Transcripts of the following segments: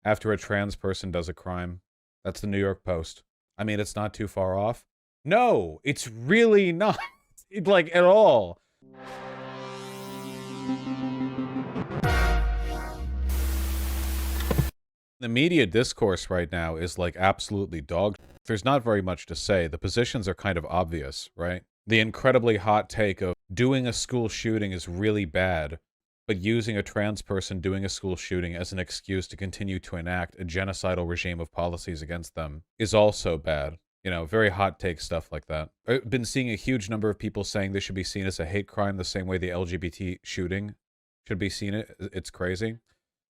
after a trans person does a crime. That's the New York Post. I mean, it's not too far off. No, it's really not, like, at all. The media discourse right now is, like, absolutely dog. There's not very much to say. The positions are kind of obvious, right? The incredibly hot take of doing a school shooting is really bad, but using a trans person doing a school shooting as an excuse to continue to enact a genocidal regime of policies against them is also bad. You know, very hot take stuff like that. I've been seeing a huge number of people saying this should be seen as a hate crime the same way the LGBT shooting should be seen. It's crazy.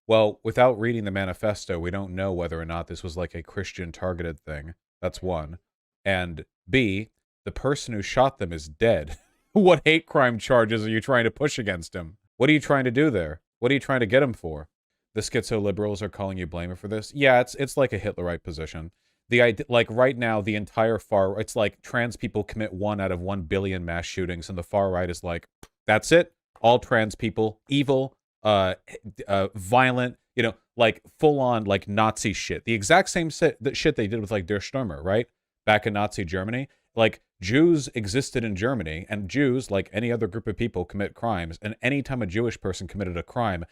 Well, without reading the manifesto, we don't know whether or not this was like a Christian targeted thing. That's one. And B, the person who shot them is dead. What hate crime charges are you trying to push against him? What are you trying to do there? What are you trying to get him for? The schizo liberals are calling you blamer for this. Yeah, it's like a Hitlerite position. The idea, like right now, the entire far, it's like trans people commit 1 out of 1 billion mass shootings, and the far right is like, that's it. All trans people, evil, violent, you know, like full on like Nazi shit. The exact same shit they did with like Der Stürmer, right? Back in Nazi Germany. Like Jews existed in Germany, and Jews, like any other group of people, commit crimes. And anytime a Jewish person committed a crime,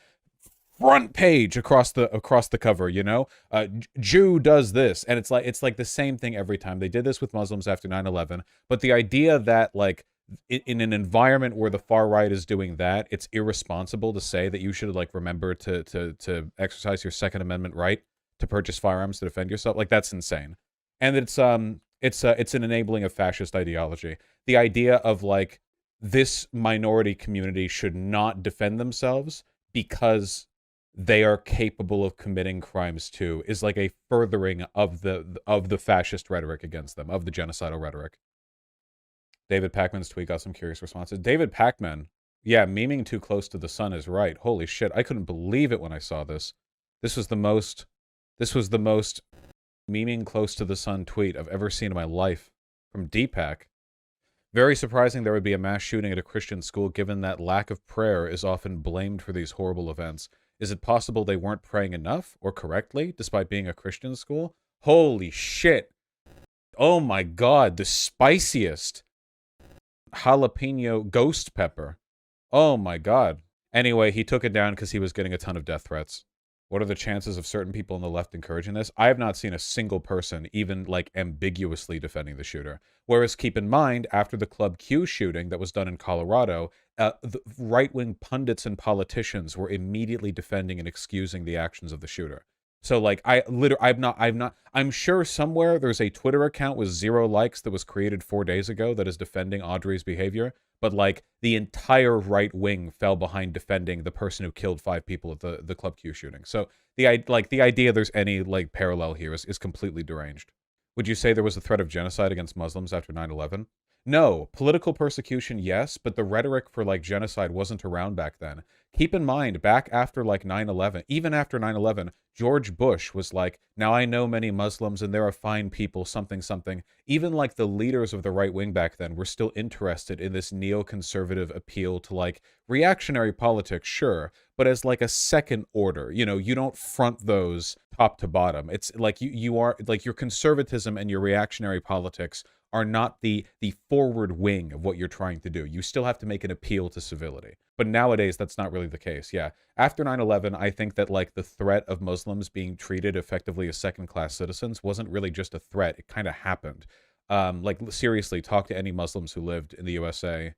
front page across the cover, you know, Jew does this, and it's like the same thing every time. They did this with Muslims after 9/11, but the idea that like in an environment where the far right is doing that, it's irresponsible to say that you should like remember to exercise your Second Amendment right to purchase firearms to defend yourself. Like that's insane, and it's an enabling of fascist ideology. The idea of like this minority community should not defend themselves because they are capable of committing crimes too is like a furthering of the fascist rhetoric against them, of the genocidal rhetoric. David Pacman's tweet got some curious responses. David Pacman, yeah, memeing too close to the sun is right. Holy shit, I couldn't believe it when I saw this. This was the most memeing close to the sun tweet I've ever seen in my life from Deepak. Very surprising there would be a mass shooting at a Christian school given that lack of prayer is often blamed for these horrible events. Is it possible they weren't praying enough or correctly despite being a Christian school? Holy shit. Oh my god, the spiciest jalapeno ghost pepper. Oh my god. Anyway, he took it down because he was getting a ton of death threats. What are the chances of certain people on the left encouraging this? I have not seen a single person even like ambiguously defending the shooter. Whereas keep in mind, after the Club Q shooting that was done in Colorado, the right-wing pundits and politicians were immediately defending and excusing the actions of the shooter. So like I'm sure somewhere there's a Twitter account with 0 likes that was created 4 days ago that is defending Audrey's behavior, but like the entire right wing fell behind defending the person who killed 5 people at the Club Q shooting. So the idea there's any like parallel here is completely deranged. Would you say there was a threat of genocide against Muslims after 9/11? No. Political persecution, yes, but the rhetoric for like genocide wasn't around back then. Keep in mind, back after like 9/11, even after 9/11, George Bush was like, now I know many Muslims and there are fine people, something, something. Even like the leaders of the right wing back then were still interested in this neoconservative appeal to like reactionary politics, sure, but as like a second order. You know, you don't front those top to bottom. It's like you are like your conservatism and your reactionary politics are not the forward wing of what you're trying to do. You still have to make an appeal to civility. But nowadays, that's not really the case. Yeah. After 9/11, I think that like the threat of Muslims being treated effectively as second-class citizens wasn't really just a threat. It kind of happened. Like seriously, talk to any Muslims who lived in the USA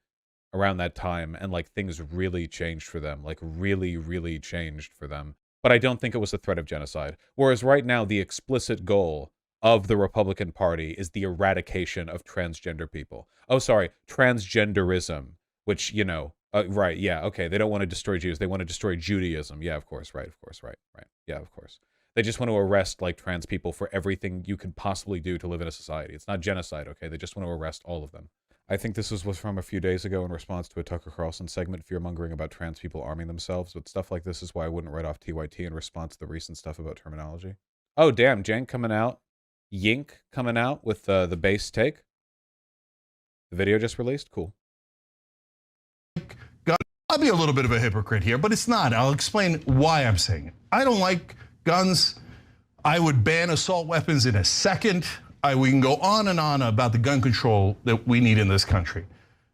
around that time, and like things really changed for them. Like really, really changed for them. But I don't think it was a threat of genocide. Whereas right now, the explicit goal of the Republican Party is the eradication of transgender people. Oh, sorry, transgenderism, which, you know, right, yeah, okay, they don't want to destroy Jews, they want to destroy Judaism. Yeah, of course, right, right. Yeah, of course. They just want to arrest, like, trans people for everything you could possibly do to live in a society. It's not genocide, okay? They just want to arrest all of them. I think this was from a few days ago in response to a Tucker Carlson segment fear-mongering about trans people arming themselves, but stuff like this is why I wouldn't write off TYT in response to the recent stuff about terminology. Oh, damn, Jank coming out. Yink coming out with the base take. The video just released. Cool. God, I'll be a little bit of a hypocrite here, but it's not. I'll explain why I'm saying it. I don't like guns. I would ban assault weapons in a second. We can go on and on about the gun control that we need in this country.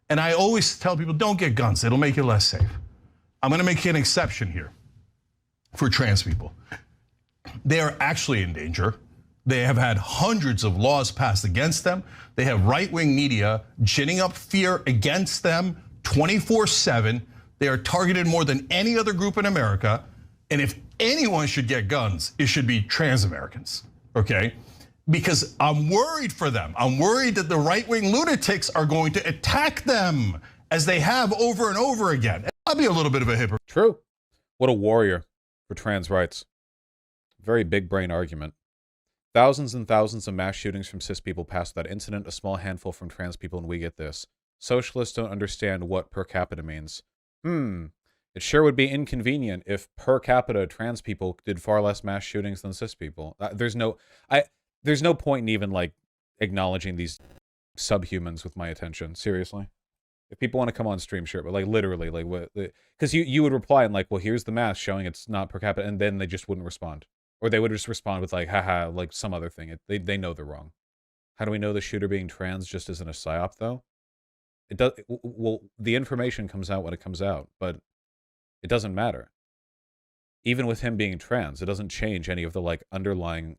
And I always tell people, don't get guns, it'll make you less safe. I'm gonna make an exception here for trans people. They are actually in danger. They have had hundreds of laws passed against them. They have right-wing media ginning up fear against them 24/7. They are targeted more than any other group in America. And if anyone should get guns, it should be trans Americans, okay? Because I'm worried for them. I'm worried that the right-wing lunatics are going to attack them as they have over and over again. I'll be a little bit of a hypocrite. True. What a warrior for trans rights. Very big brain argument. Thousands and thousands of mass shootings from cis people passed that incident, a small handful from trans people, and we get this. Socialists don't understand what per capita means. It sure would be inconvenient if per capita trans people did far less mass shootings than cis people. There's no point in even like acknowledging these subhumans with my attention. Seriously. If people want to come on stream, sure, but like literally, like what? Because you would reply and like, well, here's the math showing it's not per capita, and then they just wouldn't respond. Or they would just respond with like, haha, like some other thing. They know they're wrong. How do we know the shooter being trans just isn't a psyop, though? It does. Well, the information comes out when it comes out, but it doesn't matter. Even with him being trans, it doesn't change any of the like underlying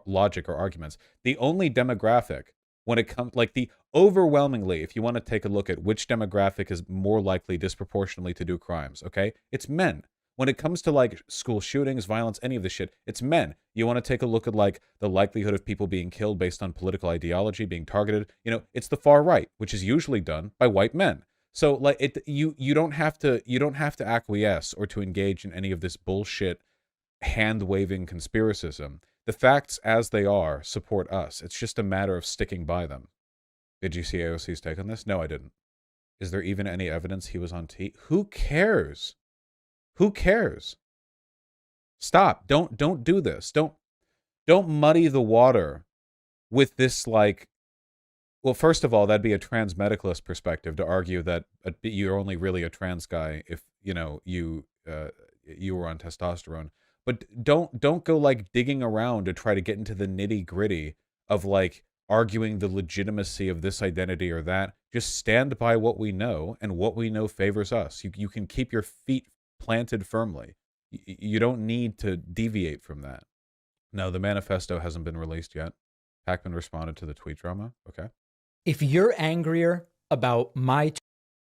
logic or arguments. The only demographic when it comes, like the overwhelmingly, if you want to take a look at which demographic is more likely disproportionately to do crimes, okay, it's men. When it comes to like school shootings, violence, any of this shit, it's men. You want to take a look at like the likelihood of people being killed based on political ideology, being targeted, you know, it's the far right, which is usually done by white men. So like you don't have to acquiesce or to engage in any of this bullshit hand-waving conspiracism. The facts as they are support us. It's just a matter of sticking by them. Did you see AOC's take on this? No, I didn't. Is there even any evidence he was on T? Who cares? Who cares? Stop. Don't do this. Don't muddy the water with this like, well, first of all, that'd be a trans medicalist perspective to argue that you're only really a trans guy if, you know, you were on testosterone. But don't go like digging around to try to get into the nitty-gritty of like arguing the legitimacy of this identity or that. Just stand by what we know, and what we know favors us. You can keep your feet planted firmly. You don't need to deviate from that. No, the manifesto hasn't been released yet. Hackman responded to the tweet drama. Okay. If you're angrier about my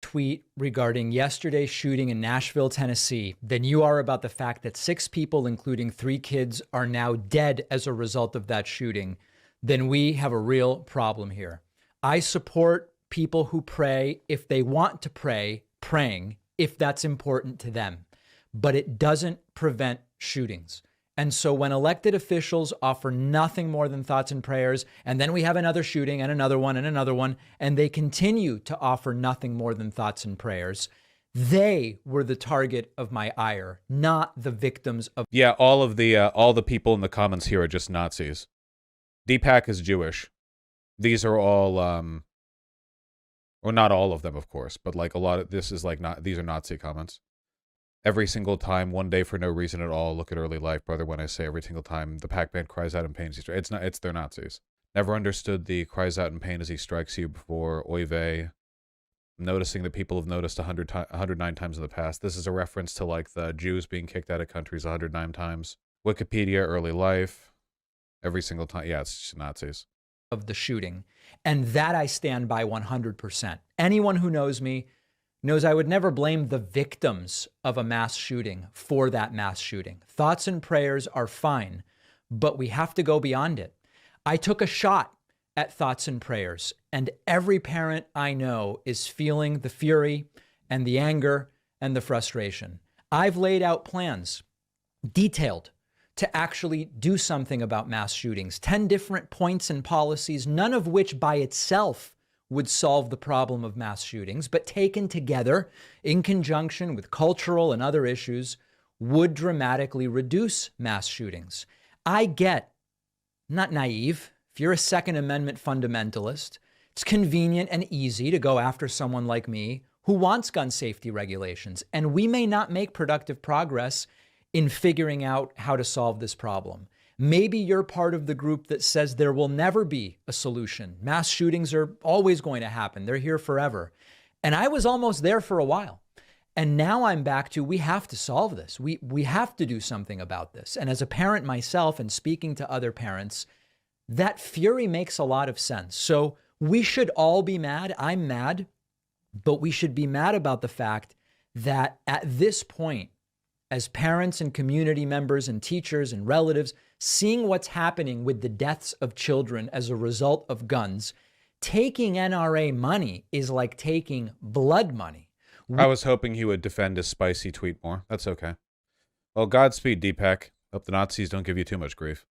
tweet regarding yesterday's shooting in Nashville, Tennessee, than you are about the fact that 6 people, including 3 kids, are now dead as a result of that shooting, then we have a real problem here. I support people who pray if they want to pray, praying, if that's important to them. But it doesn't prevent shootings. And so when elected officials offer nothing more than thoughts and prayers, and then we have another shooting and another one, and they continue to offer nothing more than thoughts and prayers, they were the target of my ire, not the victims of... Yeah, all the people in the comments here are just Nazis. Deepak is Jewish. These are all, well, not all of them, of course, but like a lot of, this is like, not, these are Nazi comments. Every single time, one day for no reason at all. Look at early life, brother. When I say every single time, the Pac-Man cries out in pain as he strikes. It's their Nazis. Never understood the cries out in pain as he strikes you before. Oy vey. Noticing that people have noticed 109 times in the past. This is a reference to like the Jews being kicked out of countries 109 times. Wikipedia, early life. Every single time. Yeah, it's just Nazis. Of the shooting. And that I stand by 100%. Anyone who knows me knows I would never blame the victims of a mass shooting for that mass shooting. Thoughts and prayers are fine, but we have to go beyond it. I took a shot at thoughts and prayers, and every parent I know is feeling the fury and the anger and the frustration. I've laid out plans, detailed, to actually do something about mass shootings. 10 different points and policies, none of which by itself would solve the problem of mass shootings, but taken together in conjunction with cultural and other issues would dramatically reduce mass shootings. I get, not naive, if you're a Second Amendment fundamentalist, it's convenient and easy to go after someone like me who wants gun safety regulations, and we may not make productive progress in figuring out how to solve this problem. Maybe you're part of the group that says there will never be a solution. Mass shootings are always going to happen. They're here forever. And I was almost there for a while. And now I'm back to, we have to solve this. We have to do something about this. And as a parent myself and speaking to other parents, that fury makes a lot of sense. So we should all be mad. I'm mad, but we should be mad about the fact that at this point, as parents and community members and teachers and relatives, seeing what's happening with the deaths of children as a result of guns, taking NRA money is like taking blood money. I was hoping he would defend his spicy tweet more. That's okay. Well, Godspeed, Deepak. Hope the Nazis don't give you too much grief.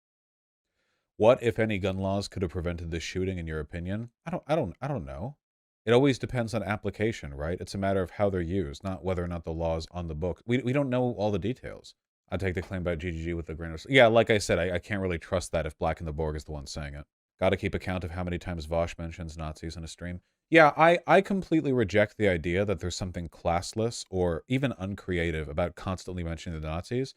What, if any, gun laws could have prevented this shooting, in your opinion? I don't know. It always depends on application, right? It's a matter of how they're used, not whether or not the law's on the book. We don't know all the details. I take the claim about GGG with a grain of... Yeah, like I said, I can't really trust that if Black and the Borg is the one saying it. Gotta keep account of how many times Vaush mentions Nazis in a stream. Yeah, I completely reject the idea that there's something classless or even uncreative about constantly mentioning the Nazis.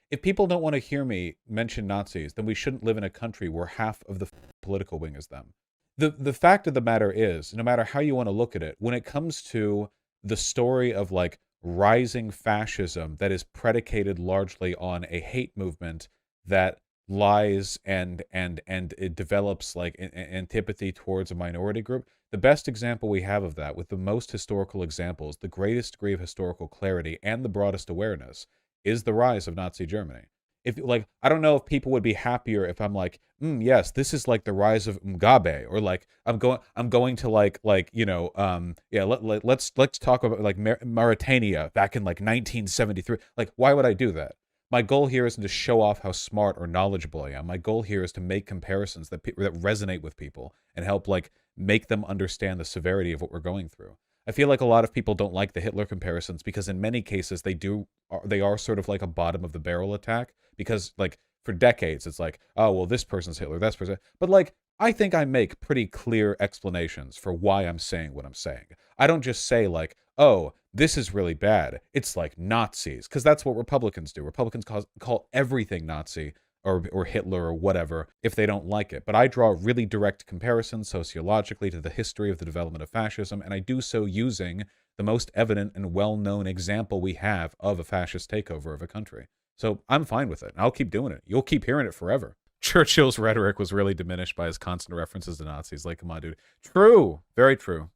If people don't want to hear me mention Nazis, then we shouldn't live in a country where half of the political wing is them. The fact of the matter is, no matter how you want to look at it, when it comes to the story of like rising fascism that is predicated largely on a hate movement that lies and it develops like antipathy towards a minority group, the best example we have of that, with the most historical examples, the greatest degree of historical clarity, and the broadest awareness, is the rise of Nazi Germany. If like, I don't know if people would be happier if I'm like, yes, this is like the rise of Mugabe, or like I'm going to like yeah, let's talk about like Mauritania back in like 1973. Like, why would I do that? My goal here isn't to show off how smart or knowledgeable I am. My goal here is to make comparisons that resonate with people and help like make them understand the severity of what we're going through. I feel like a lot of people don't like the Hitler comparisons because in many cases they are sort of like a bottom of the barrel attack, because like for decades it's like, oh well, this person's Hitler, this person, but like I think I make pretty clear explanations for why I'm saying what I'm saying. I don't just say like, oh, this is really bad. It's like Nazis, because that's what Republicans do. Republicans call everything Nazi or Hitler or whatever if they don't like it. But I draw really direct comparisons sociologically to the history of the development of fascism, and I do so using the most evident and well-known example we have of a fascist takeover of a country. So I'm fine with it. I'll keep doing it. You'll keep hearing it forever. Churchill's rhetoric was really diminished by his constant references to Nazis. Like, come on, dude. True. Very true.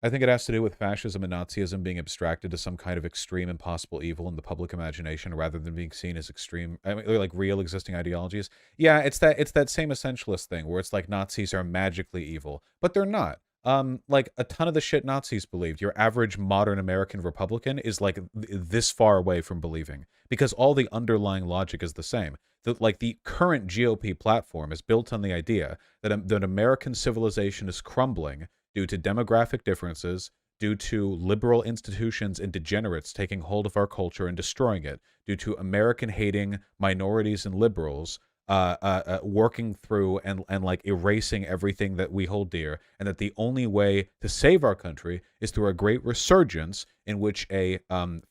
I think it has to do with fascism and Nazism being abstracted to some kind of extreme impossible evil in the public imagination rather than being seen as extreme, I mean, like real existing ideologies. Yeah, it's that same essentialist thing where it's like Nazis are magically evil, but they're not. Like a ton of the shit Nazis believed, your average modern American Republican is like this far away from believing, because all the underlying logic is the same. Like the current GOP platform is built on the idea that American civilization is crumbling due to demographic differences, due to liberal institutions and degenerates taking hold of our culture and destroying it, due to American-hating minorities and liberals working through and like erasing everything that we hold dear, and that the only way to save our country is through a great resurgence in which a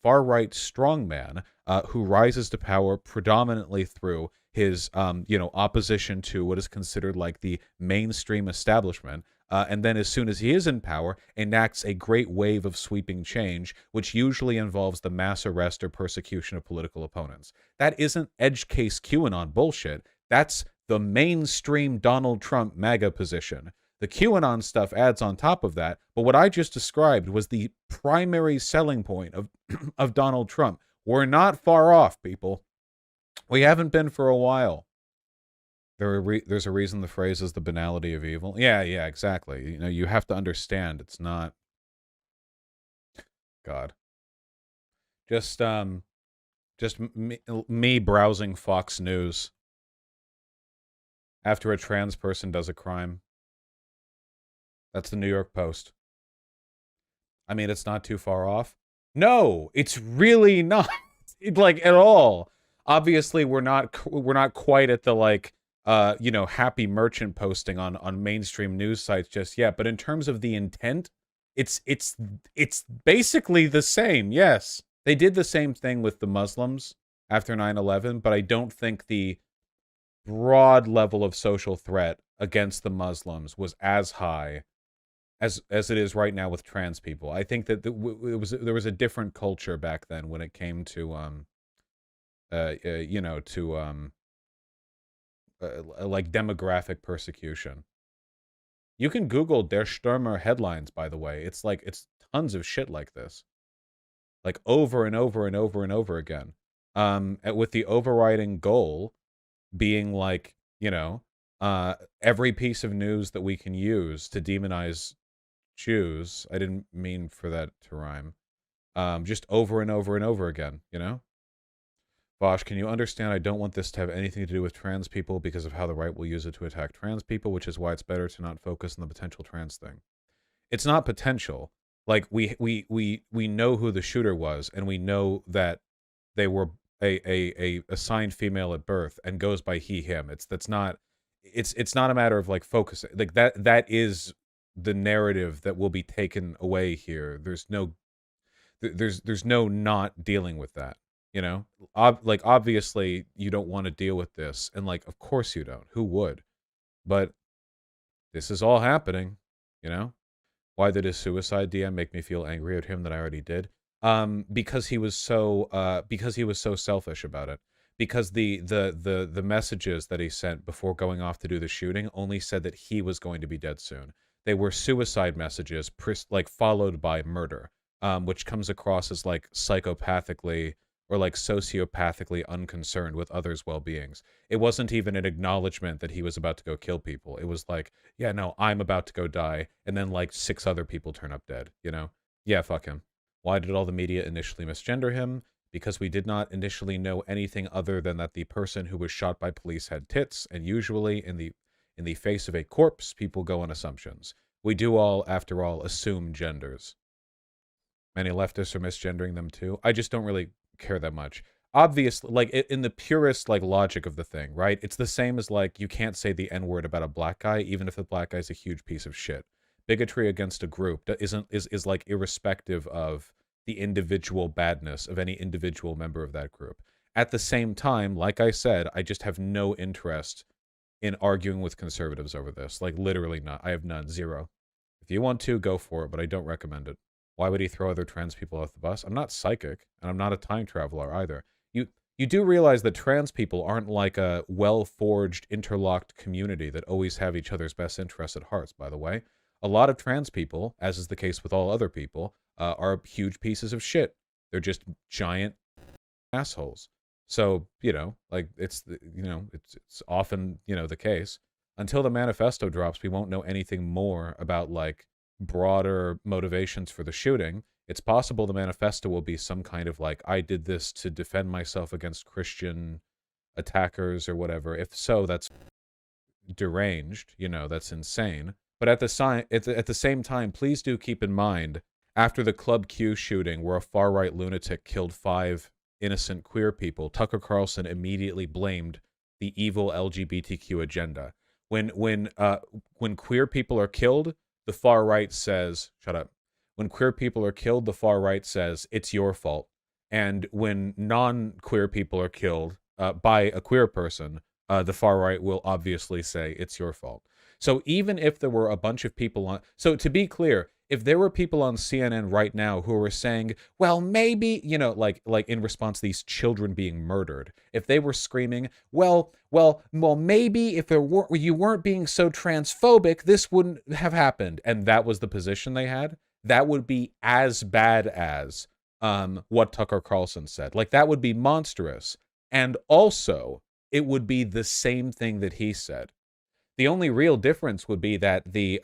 far-right strongman who rises to power predominantly through his opposition to what is considered like the mainstream establishment, and then as soon as he is in power, enacts a great wave of sweeping change, which usually involves the mass arrest or persecution of political opponents. That isn't edge case QAnon bullshit. That's the mainstream Donald Trump MAGA position. The QAnon stuff adds on top of that, but what I just described was the primary selling point of Donald Trump. We're not far off, people. We haven't been for a while. There's a reason the phrase is the banality of evil. Yeah, exactly. You know, you have to understand it's not... God. Just me browsing Fox News after a trans person does a crime. That's the New York Post. I mean, it's not too far off. No, it's really not. Like, at all. Obviously, we're not quite at the, like, happy merchant posting on mainstream news sites just yet. But in terms of the intent, it's basically the same. Yes, they did the same thing with the Muslims after 9/11, but I don't think the broad level of social threat against the Muslims was as high as it is right now with trans people. I think that there was a different culture back then when it came to like demographic persecution. You can Google Der Stürmer headlines, by the way. It's tons of shit like this, like over and over and over and over again. With the overriding goal being like, every piece of news that we can use to demonize Jews. I didn't mean for that to rhyme. Just over and over and over again, Vaush, can you understand I don't want this to have anything to do with trans people because of how the right will use it to attack trans people, which is why it's better to not focus on the potential trans thing. It's not potential. Like, we know who the shooter was, and we know that they were a assigned female at birth and goes by he, him. It's not a matter of like focusing. Like that is the narrative that will be taken away here. There's no not dealing with that. Obviously you don't want to deal with this, and like, of course you don't. Who would? But this is all happening, Why did his suicide DM make me feel angry at him that I already did? Because he was so selfish about it. Because the messages that he sent before going off to do the shooting only said that he was going to be dead soon. They were suicide messages, like followed by murder, which comes across as like psychopathically or like sociopathically unconcerned with others' well-beings. It wasn't even an acknowledgement that he was about to go kill people. It was like, yeah, no, I'm about to go die, and then like 6 other people turn up dead, Yeah, fuck him. Why did all the media initially misgender him? Because we did not initially know anything other than that the person who was shot by police had tits, and usually in the face of a corpse, people go on assumptions. We do all, after all, assume genders. Many leftists are misgendering them too. I just don't really care that much. Obviously, like, in the purest like logic of the thing, right? It's the same as like, you can't say the N-word about a black guy, even if the black guy's a huge piece of shit. Bigotry against a group is like irrespective of the individual badness of any individual member of that group. At the same time, like I said, I just have no interest in arguing with conservatives over this. Like, literally not. I have none. Zero. If you want to, go for it, but I don't recommend it. Why would he throw other trans people off the bus? I'm not psychic, and I'm not a time traveler either. You do realize that trans people aren't like a well-forged, interlocked community that always have each other's best interests at heart, by the way. A lot of trans people, as is the case with all other people, are huge pieces of shit. They're just giant assholes. So, like, it's often, the case. Until the manifesto drops, we won't know anything more about, like, broader motivations for the shooting. It's possible the manifesto will be some kind of, like, I did this to defend myself against Christian attackers or whatever. If so, that's deranged, that's insane. But at the same time, please do keep in mind, after the Club Q shooting, where a far-right lunatic killed 5 innocent queer people, Tucker Carlson immediately blamed the evil LGBTQ agenda. When queer people are killed, the far right says, shut up. When queer people are killed, the far right says, it's your fault. And when non-queer people are killed by a queer person, the far right will obviously say, it's your fault. So even if there were a bunch of people on... So to be clear, if there were people on CNN right now who were saying, well, maybe, like in response to these children being murdered, if they were screaming, well, maybe if you weren't being so transphobic, this wouldn't have happened, and that was the position they had, that would be as bad as what Tucker Carlson said. Like, that would be monstrous. And also, it would be the same thing that he said. The only real difference would be that the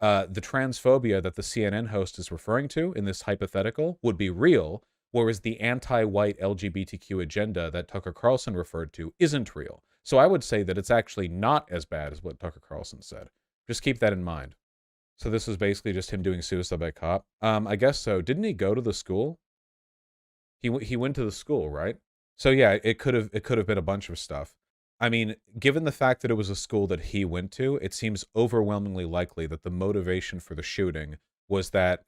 transphobia that the CNN host is referring to in this hypothetical would be real, whereas the anti-white LGBTQ agenda that Tucker Carlson referred to isn't real. So I would say that it's actually not as bad as what Tucker Carlson said. Just keep that in mind. So this was basically just him doing suicide by cop. I guess so. Didn't he go to the school? He went to the school, right? So yeah, it could have been a bunch of stuff. I mean, given the fact that it was a school that he went to, it seems overwhelmingly likely that the motivation for the shooting was that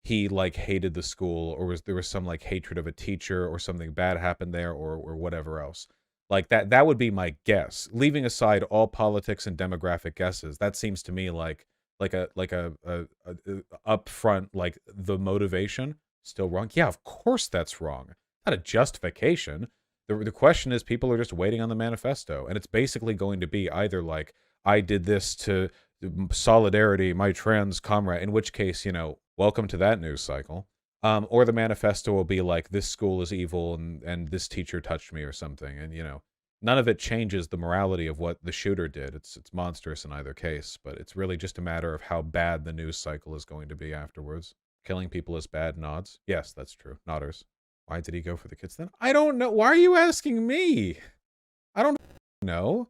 he like hated the school, or there was some like hatred of a teacher, or something bad happened there, or whatever else. Like that would be my guess. Leaving aside all politics and demographic guesses, that seems to me like a upfront, like, the motivation still wrong. Yeah, of course that's wrong. Not a justification. The question is, people are just waiting on the manifesto, and it's basically going to be either like, I did this to solidarity, my trans comrade, in which case, welcome to that news cycle. Or the manifesto will be like, this school is evil and this teacher touched me or something. And, none of it changes the morality of what the shooter did. It's monstrous in either case, but it's really just a matter of how bad the news cycle is going to be afterwards. Killing people is bad, nods. Yes, that's true. Nodders. Why did he go for the kids then? I don't know. Why are you asking me? I don't know.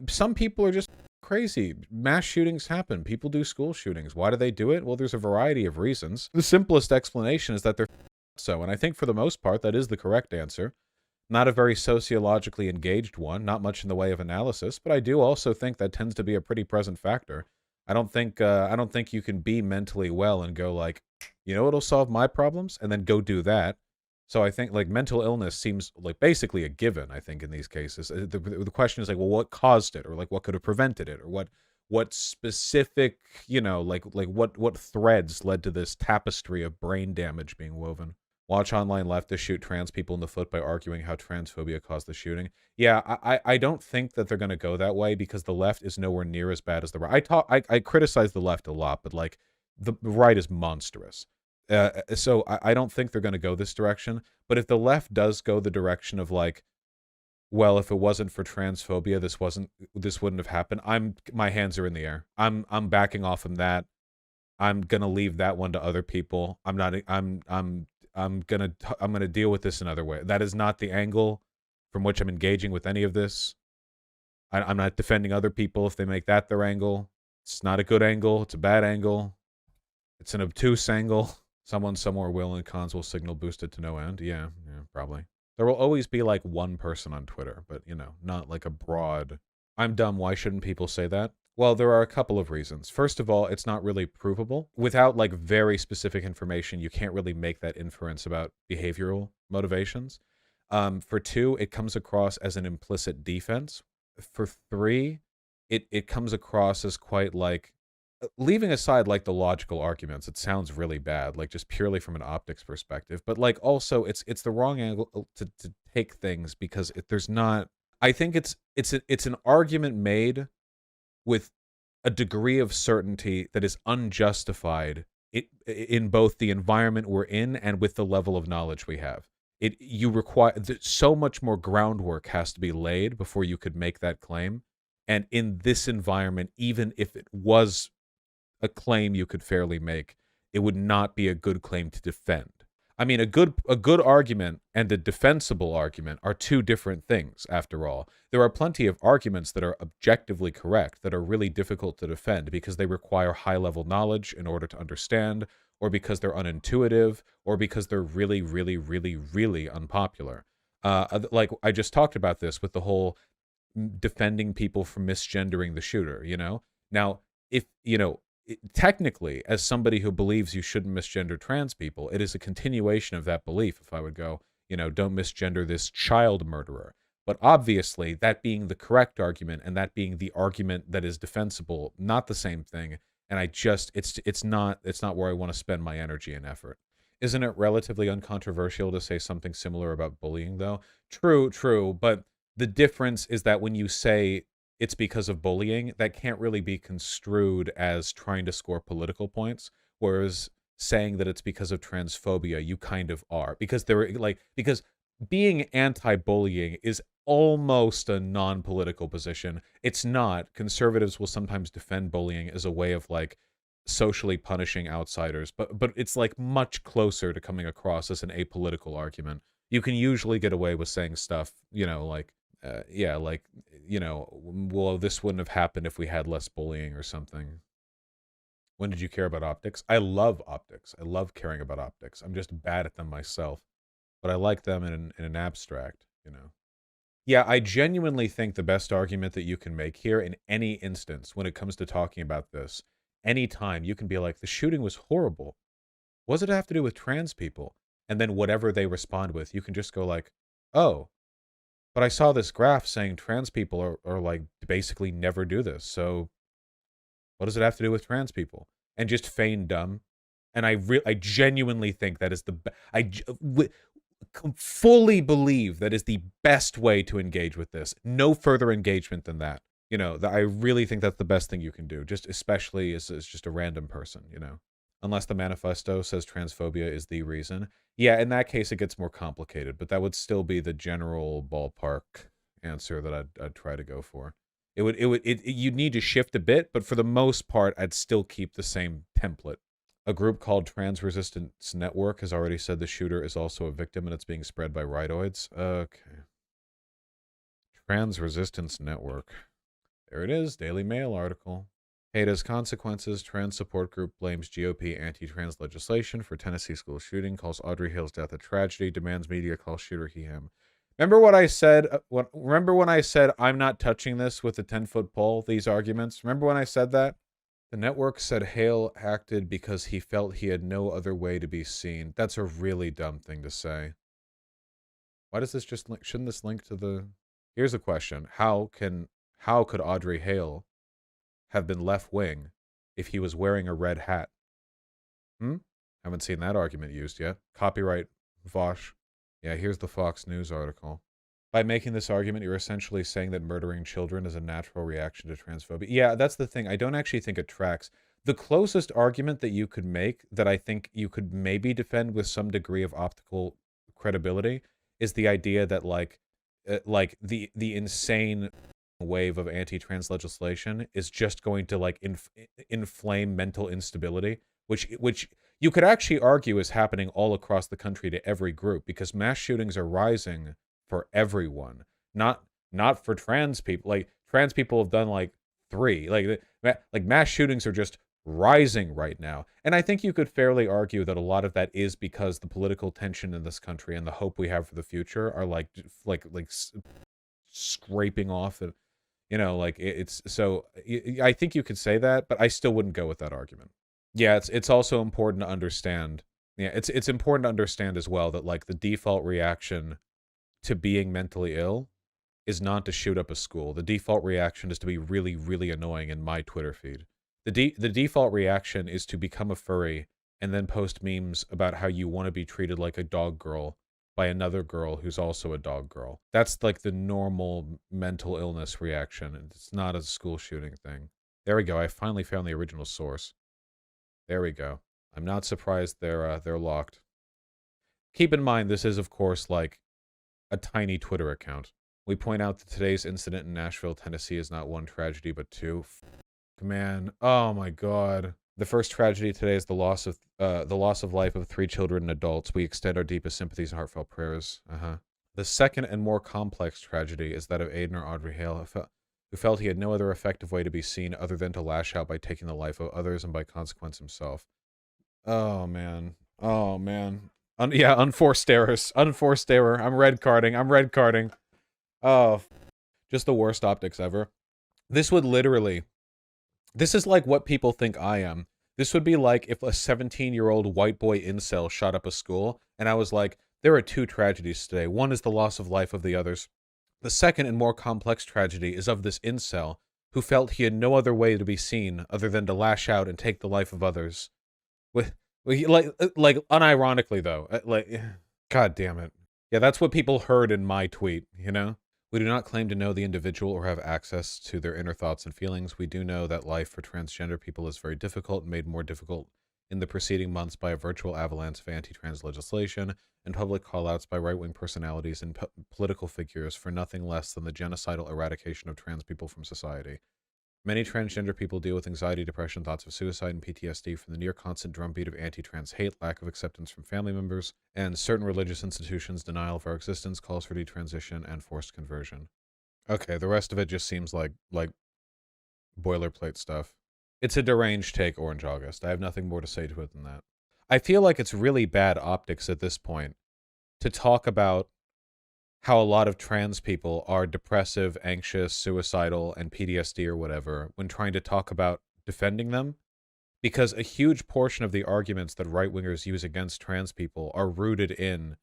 Some people are just crazy. Mass shootings happen. People do school shootings. Why do they do it? Well, there's a variety of reasons. The simplest explanation is that they're so, and I think for the most part that is the correct answer. Not a very sociologically engaged one, not much in the way of analysis, but I do also think that tends to be a pretty present factor. I don't think you can be mentally well and go like, what'll solve my problems, and then go do that. So I think like mental illness seems like basically a given, I think, in these cases. The question is like, well, what caused it, or like what could have prevented it, or what specific, what threads led to this tapestry of brain damage being woven. Watch online leftists shoot trans people in the foot by arguing how transphobia caused the shooting. Yeah, I don't think that they're going to go that way, because the left is nowhere near as bad as the right. I criticize the left a lot, but like the right is monstrous. So I don't think they're going to go this direction. But if the left does go the direction of like, well, if it wasn't for transphobia, this wouldn't have happened. My hands are in the air. I'm backing off from that. I'm gonna leave that one to other people. I'm gonna deal with this another way. That is not the angle from which I'm engaging with any of this. I'm not defending other people if they make that their angle. It's not a good angle. It's a bad angle. It's an obtuse angle. Someone somewhere will, and cons will signal boosted to no end. Yeah, probably. There will always be like one person on Twitter, but not like a broad, I'm dumb, why shouldn't people say that? Well, there are a couple of reasons. First of all, it's not really provable. Without like very specific information, you can't really make that inference about behavioral motivations. For two, it comes across as an implicit defense. For three, it comes across as quite like, leaving aside like the logical arguments, it sounds really bad, like just purely from an optics perspective. But like also, it's the wrong angle to take things, because there's not. I think it's an argument made with a degree of certainty that is unjustified in both the environment we're in and with the level of knowledge we have. You require so much more groundwork has to be laid before you could make that claim. And in this environment, even if it was a claim you could fairly make, it would not be a good claim to defend. I mean, a good argument and a defensible argument are two different things, after all. There are plenty of arguments that are objectively correct that are really difficult to defend because they require high-level knowledge in order to understand, or because they're unintuitive, or because they're really, really, really, really unpopular. Like, I just talked about this with the whole defending people from misgendering the shooter, Now, if, technically, as somebody who believes you shouldn't misgender trans people, it is a continuation of that belief if I would go, don't misgender this child murderer. But obviously, that being the correct argument and that being the argument that is defensible, not the same thing. And it's not where I want to spend my energy and effort. Isn't it relatively uncontroversial to say something similar about bullying, though? True, but the difference is that when you say it's because of bullying, that can't really be construed as trying to score political points, whereas saying that it's because of transphobia, you kind of are, because because being anti-bullying is almost a non-political position. It's not. Conservatives will sometimes defend bullying as a way of like socially punishing outsiders, but it's like much closer to coming across as an apolitical argument. You can usually get away with saying stuff, well, this wouldn't have happened if we had less bullying or something. When did you care about optics? I love optics. I love caring about optics. I'm just bad at them myself, but I like them in an abstract, Yeah, I genuinely think the best argument that you can make here in any instance when it comes to talking about this, anytime you can be like, the shooting was horrible. What does it have to do with trans people? And then whatever they respond with, you can just go like, oh, But I saw this graph saying trans people are like basically never do this. So what does it have to do with trans people? And just feign dumb. And I genuinely think that is fully believe that is the best way to engage with this. No further engagement than that. You know, I really think that's the best thing you can do, just especially as just a random person, you know. Unless the manifesto says transphobia is the reason. Yeah, in that case, it gets more complicated, but that would still be the general ballpark answer that I'd try to go for. You'd need to shift a bit, but for the most part, I'd still keep the same template. A group called Trans Resistance Network has already said the shooter is also a victim and it's being spread by rightoids. Okay. Trans Resistance Network. There it is, Daily Mail article. Hate as consequences, trans support group blames GOP anti-trans legislation for Tennessee school shooting, calls Audrey Hale's death a tragedy, demands media call shooter he him. Remember what I said? Remember when I said I'm not touching this with a 10-foot pole, these arguments? Remember when I said that? The network said Hale acted because he felt he had no other way to be seen. That's a really dumb thing to say. Why does this just link? Shouldn't this link to the... Here's a question. How could Audrey Hale have been left-wing if he was wearing a red hat? Haven't seen that argument used yet. Copyright Vaush. Yeah, here's the Fox News article. By making this argument, you're essentially saying that murdering children is a natural reaction to transphobia. Yeah, that's the thing. I don't actually think it tracks. The closest argument that you could make that I think you could maybe defend with some degree of optical credibility is the idea that like the insane wave of anti-trans legislation is just going to like inflame mental instability, which you could actually argue is happening all across the country to every group, because mass shootings are rising for everyone, not for trans people. Like trans people have done like 3, like mass shootings are just rising right now. And I think you could fairly argue that a lot of that is because the political tension in this country and the hope we have for the future are like scraping off and, you know, like it's so I think you could say that, but I still wouldn't go with that argument. Yeah, it's also important to understand. Yeah, it's important to understand as well that like the default reaction to being mentally ill is not to shoot up a school. The default reaction is to be really, really annoying in my Twitter feed. The default reaction is to become a furry and then post memes about how you want to be treated like a dog girl by another girl who's also a dog girl. That's like the normal mental illness reaction. It's not a school shooting thing. There we go. I finally found the original source. There we go. I'm not surprised they're locked. Keep in mind, this is, of course, like a tiny Twitter account. We point out that today's incident in Nashville, Tennessee is not 1 tragedy, but 2. Man, oh my God. The first tragedy today is the loss of life of 3 children and adults. We extend our deepest sympathies and heartfelt prayers. The second and more complex tragedy is that of Aiden or Audrey Hale, who felt he had no other effective way to be seen other than to lash out by taking the life of others and by consequence himself. Oh man. Oh man. Yeah, unforced errors. Unforced error. I'm red carding. Oh, just the worst optics ever. This would literally... This is like what people think I am. This would be like if a 17-year-old white boy incel shot up a school, and I was like, there are 2 tragedies today. One is the loss of life of the others. The second and more complex tragedy is of this incel who felt he had no other way to be seen other than to lash out and take the life of others. Like unironically though, like, God damn it. Yeah, that's what people heard in my tweet, you know? We do not claim to know the individual or have access to their inner thoughts and feelings. We do know that life for transgender people is very difficult and made more difficult in the preceding months by a virtual avalanche of anti-trans legislation and public callouts by right-wing personalities and political figures for nothing less than the genocidal eradication of trans people from society. Many transgender people deal with anxiety, depression, thoughts of suicide, and PTSD from the near-constant drumbeat of anti-trans hate, lack of acceptance from family members, and certain religious institutions' denial of our existence, calls for detransition, and forced conversion. Okay, the rest of it just seems like boilerplate stuff. It's a deranged take, Orange August. I have nothing more to say to it than that. I feel like it's really bad optics at this point to talk about how a lot of trans people are depressive, anxious, suicidal, and PTSD or whatever when trying to talk about defending them, because a huge portion of the arguments that right-wingers use against trans people are rooted in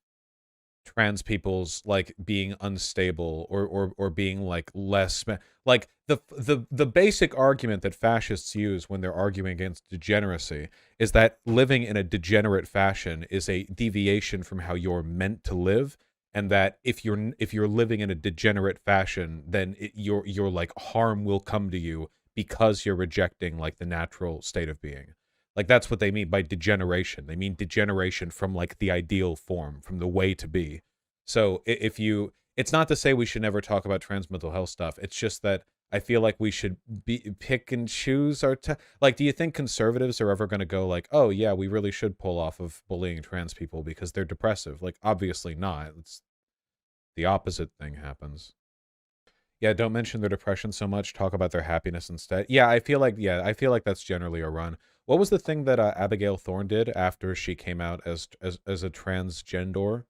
trans people's like being unstable or being like less like the basic argument that fascists use when they're arguing against degeneracy is that living in a degenerate fashion is a deviation from how you're meant to live, and that if you're living in a degenerate fashion, then your like harm will come to you because you're rejecting like the natural state of being. Like that's what they mean by degeneration. They mean degeneration from like the ideal form, from the way to be. So if you, it's not to say we should never talk about trans mental health stuff. It's just that I feel like we should pick and choose our like, do you think conservatives are ever going to go like, oh yeah, we really should pull off of bullying trans people because they're depressive? Like, obviously not. It's the opposite thing happens. Yeah, don't mention their depression so much. Talk about their happiness instead. Yeah, I feel like that's generally a run. What was the thing that Abigail Thorne did after she came out as a transgender?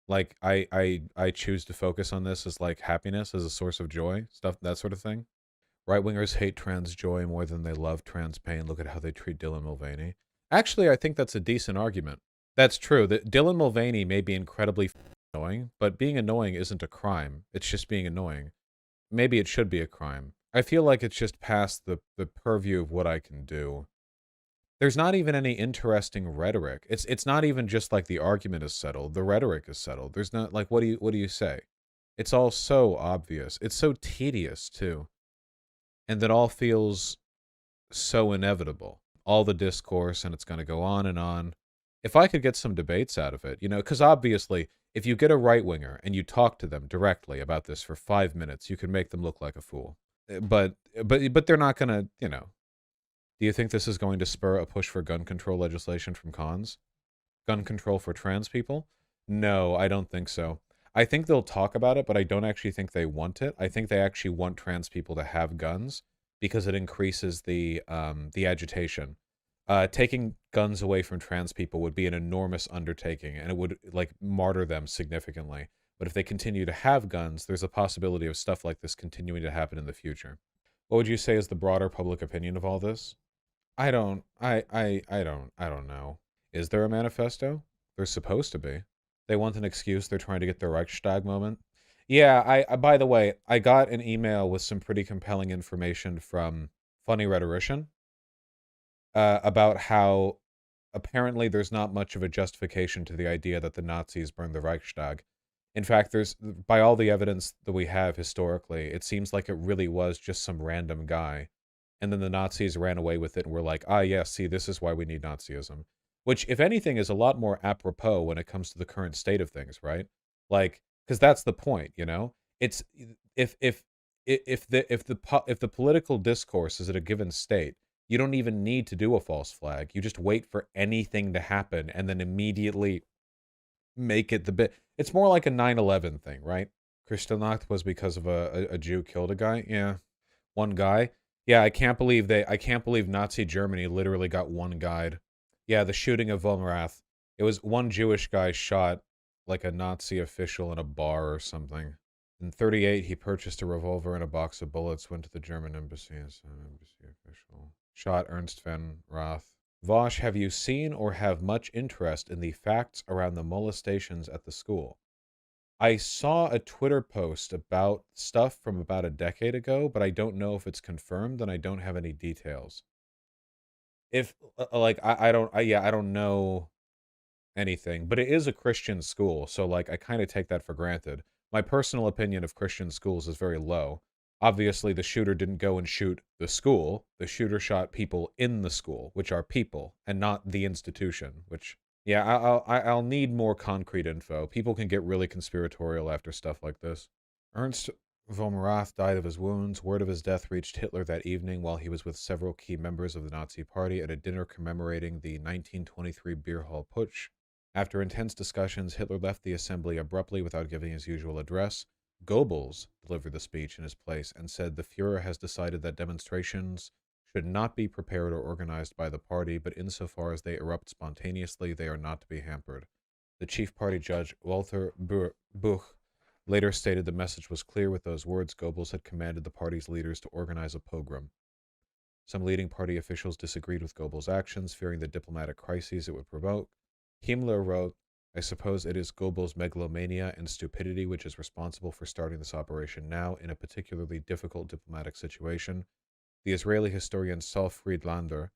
Like I choose to focus on this as like happiness as a source of joy, stuff, that sort of thing. Right wingers hate trans joy more than they love trans pain. Look at how they treat Dylan Mulvaney. Actually, I think that's a decent argument. That's true. That Dylan Mulvaney may be incredibly annoying, but being annoying isn't a crime. It's just being annoying. Maybe it should be a crime. I feel like it's just past the purview of what I can do. There's not even any interesting rhetoric. It's not even just like the argument is settled. The rhetoric is settled. There's not like, what do you say? It's all so obvious. It's so tedious too. And that all feels so inevitable. All the discourse, and it's going to go on and on. If I could get some debates out of it, you know, because obviously if you get a right-winger and you talk to them directly about this for 5 minutes, you can make them look like a fool. But they're not going to, you know. Do you think this is going to spur a push for gun control legislation from cons? Gun control for trans people? No, I don't think so. I think they'll talk about it, but I don't actually think they want it. I think they actually want trans people to have guns because it increases the agitation. Taking guns away from trans people would be an enormous undertaking, and it would like martyr them significantly. But if they continue to have guns, there's a possibility of stuff like this continuing to happen in the future. What would you say is the broader public opinion of all this? I don't know. Is there a manifesto? There's supposed to be. They want an excuse. They're trying to get their Reichstag moment. Yeah, I by the way, I got an email with some pretty compelling information from Funny Rhetorician about how apparently there's not much of a justification to the idea that the Nazis burned the Reichstag. In fact, by all the evidence that we have historically, it seems like it really was just some random guy. And then the Nazis ran away with it and were like, ah, yeah, see, this is why we need Nazism. Which, if anything, is a lot more apropos when it comes to the current state of things, right? Like, because that's the point, you know? It's if the political discourse is at a given state, you don't even need to do a false flag. You just wait for anything to happen and then immediately make it the bit. It's more like a 9/11 thing, right? Kristallnacht was because of a Jew killed a guy. Yeah, one guy. Yeah, I can't believe Nazi Germany literally got one guide. Yeah, the shooting of Vulnerath. It was one Jewish guy shot like a Nazi official in a bar or something. In 1938, he purchased a revolver and a box of bullets, went to the German embassy as an embassy official. Shot Ernst van Rath. Vaush, have you seen or have much interest in the facts around the molestations at the school? I saw a Twitter post about stuff from about a decade ago, but I don't know if it's confirmed and I don't have any details. If like I don't know anything, but it is a Christian school, so like I kind of take that for granted. My personal opinion of Christian schools is very low. Obviously, the shooter didn't go and shoot the school. The shooter shot people in the school, which are people, and not the institution, which yeah, I'll need more concrete info. People can get really conspiratorial after stuff like this. Ernst von Rath died of his wounds. Word of his death reached Hitler that evening while he was with several key members of the Nazi Party at a dinner commemorating the 1923 beer hall putsch. After intense discussions, Hitler left the assembly abruptly without giving his usual address. Goebbels delivered the speech in his place and said the Fuhrer has decided that demonstrations should not be prepared or organized by the party, but insofar as they erupt spontaneously, they are not to be hampered. The chief party judge, Walter Buch, later stated the message was clear. With those words, Goebbels had commanded the party's leaders to organize a pogrom. Some leading party officials disagreed with Goebbels' actions, fearing the diplomatic crises it would provoke. Himmler wrote, I suppose it is Goebbels' megalomania and stupidity which is responsible for starting this operation now in a particularly difficult diplomatic situation. The Israeli historian Saul Friedlander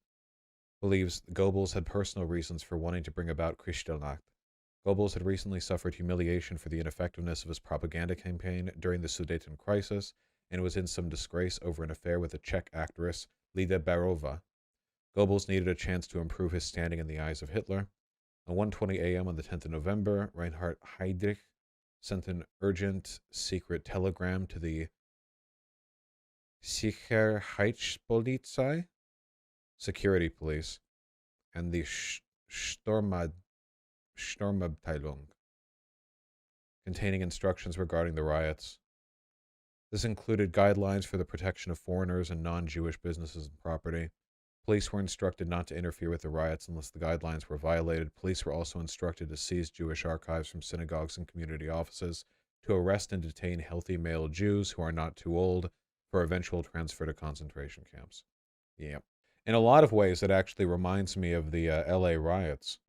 believes Goebbels had personal reasons for wanting to bring about Kristallnacht. Goebbels had recently suffered humiliation for the ineffectiveness of his propaganda campaign during the Sudeten crisis and was in some disgrace over an affair with a Czech actress, Lida Barova. Goebbels needed a chance to improve his standing in the eyes of Hitler. At 1:20 a.m. on the 10th of November, Reinhard Heydrich sent an urgent secret telegram to the Sicherheitspolizei, security police, and the Sturmabteilung, containing instructions regarding the riots. This included guidelines for the protection of foreigners and non-Jewish businesses and property. Police were instructed not to interfere with the riots unless the guidelines were violated. Police were also instructed to seize Jewish archives from synagogues and community offices, to arrest and detain healthy male Jews who are not too old for eventual transfer to concentration camps. Yep. In a lot of ways, it actually reminds me of the LA riots.